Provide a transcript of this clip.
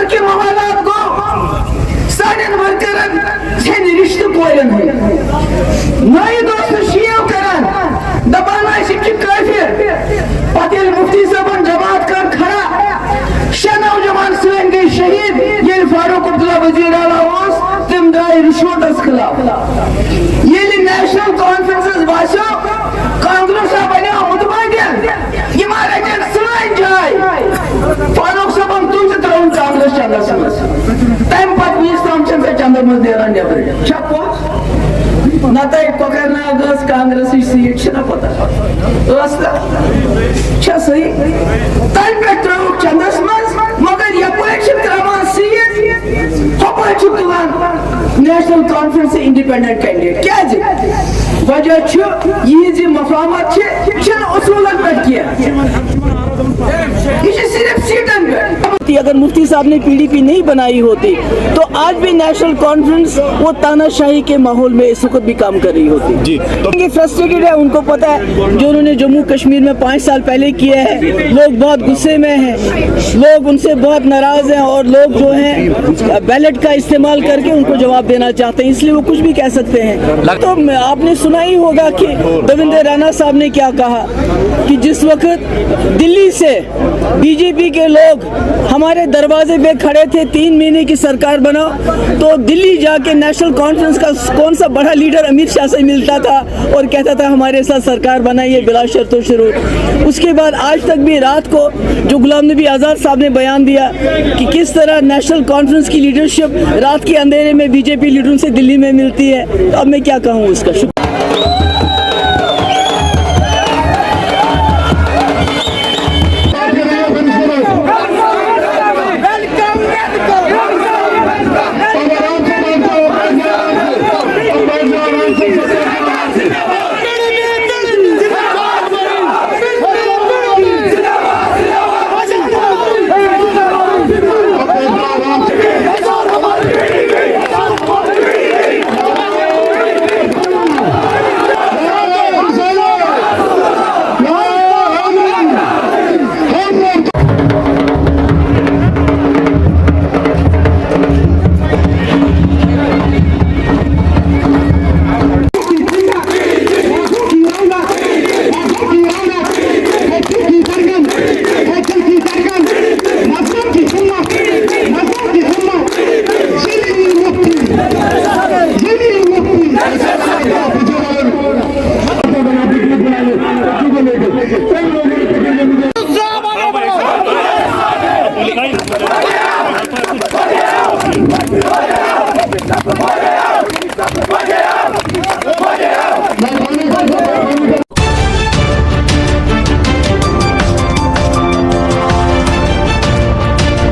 के मवालात को सारे वर्करन छेन रिश्ते कोयन है नए दोस्त शियो करन दबाना शिक्षक काफिर पटेल मुफ्ती साहब जमात कर खड़ा शनाव जमान सुन गए शहीद ये फारूक अब्दुल्ला वजीर आला ओस तिम दाई रिश्वत खिलाफ ये नेशनल कॉन्फ्रेंस बासो कांग्रेस बने मुतमैन ये मारे के सुन जाए फारूक साहब तुझ तरह कांग्रेस चंदा तम पत 20 ताम चंदा मज देना नेबर छपो नता कोकरनाग कांग्रेस सीट छना पता सही तम पे त्रो चंदस मज मगर यपट त्रावान सीट हपट तुलान नेशनल कॉन्फ्रेंस इंडिपेंडेंट कैंडिडेट क्या वजह ये मफामत उसूलन पे किया सिर्फ सीटन पे। अगर मुफ्ती साहब ने पीडीपी नहीं बनाई होती तो आज भी नेशनल कॉन्फ्रेंस वो तानाशाही के माहौल में इस वक्त भी काम कर रही होती जी। तो फ्रस्ट्रेटेड है, उनको पता है जो उन्होंने जम्मू कश्मीर में 5 साल पहले किया है, लोग बहुत गुस्से में हैं, लोग उनसे बहुत नाराज हैं और लोग जो हैं बैलेट का इस्तेमाल करके उनको जवाब देना चाहते हैं, इसलिए वो कुछ भी कह सकते हैं। तो आपने सुना ही होगा कि देवेंद्र राणा साहब ने क्या कहा कि जिस वक्त दिल्ली से बीजेपी के लोग हमारे दरवाजे पे खड़े थे 3 महीने की सरकार बनाओ, तो दिल्ली जाके नेशनल कॉन्फ्रेंस का कौन सा बड़ा लीडर अमित शाह से मिलता था और कहता था हमारे साथ सरकार बनाइए बिला शर्तों शुरू। उसके बाद आज तक भी रात को जो गुलाम नबी आज़ाद साहब ने बयान दिया कि किस तरह नेशनल कॉन्फ्रेंस की लीडरशिप रात के अंधेरे में बीजेपी लीडरों से दिल्ली में मिलती है, तो अब मैं क्या कहूँ उसका। Bye.